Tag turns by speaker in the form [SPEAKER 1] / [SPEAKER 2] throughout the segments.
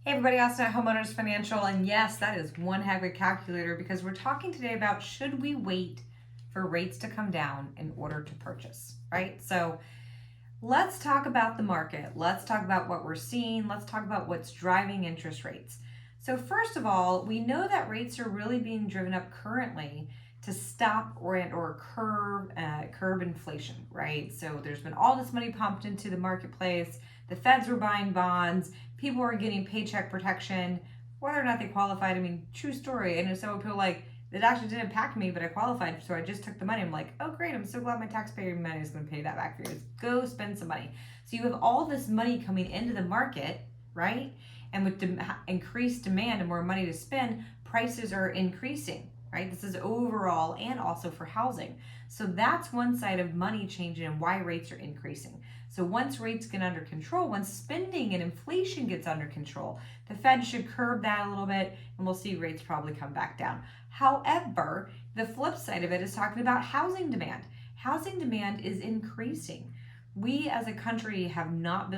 [SPEAKER 1] Hey everybody, Austin at Homeowners Financial, and yes, that is one heck of a calculator because we're talking today about should we wait for rates to come down in order to purchase, right? So let's talk about the market. Let's talk about what we're seeing. Let's talk about what's driving interest rates. So first of all, we know that rates are really being driven up currently to stop or curb inflation, right? So there's been all this money pumped into the marketplace. The feds were buying bonds. People are getting paycheck protection, whether or not they qualified. I mean, true story. I know some people like it actually didn't impact me, but I qualified, so I just took the money. I'm like, oh great, I'm so glad my taxpayer money is going to pay that back for you. Just go spend some money. So you have all this money coming into the market, right? And with increased demand and more money to spend, prices are increasing, right? This is overall and also for housing. So that's one side of money changing and why rates are increasing. So once rates get under control, once spending and inflation gets under control, the Fed should curb that a little bit and we'll see rates probably come back down. However, the flip side of it is talking about housing demand. Housing demand is increasing. We as a country have not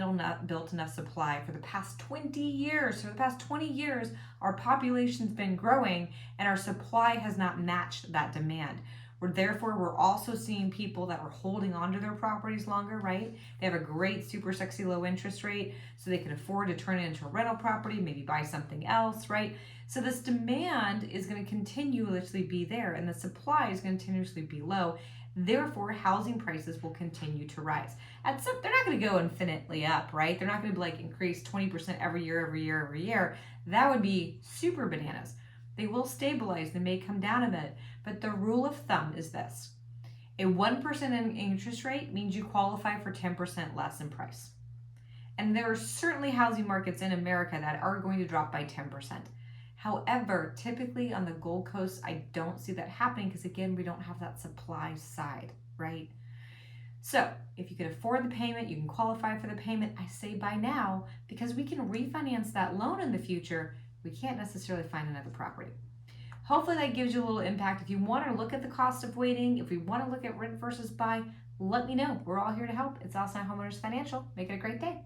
[SPEAKER 1] built enough supply for the past 20 years. For the past 20 years, our population's been growing and our supply has not matched that demand. We're also seeing people that are holding onto their properties longer, right? They have a great, super sexy low interest rate, so they can afford to turn it into a rental property, maybe buy something else, right? So this demand is going to continuously be there and the supply is going to continuously be low. Therefore, housing prices will continue to rise. They're not going to go infinitely up, right? They're not going to be like increase 20% every year. That would be super bananas. They will stabilize, they may come down a bit, but the rule of thumb is this. A 1% interest rate means you qualify for 10% less in price. And there are certainly housing markets in America that are going to drop by 10%. However, typically on the Gold Coast, I don't see that happening because again, we don't have that supply side, right? So if you can afford the payment, you can qualify for the payment, I say buy now because we can refinance that loan in the future. We can't necessarily find another property. Hopefully that gives you a little impact. If you want to look at the cost of waiting, if we want to look at rent versus buy, let me know. We're all here to help. It's Austin Homeowners Financial. Make it a great day.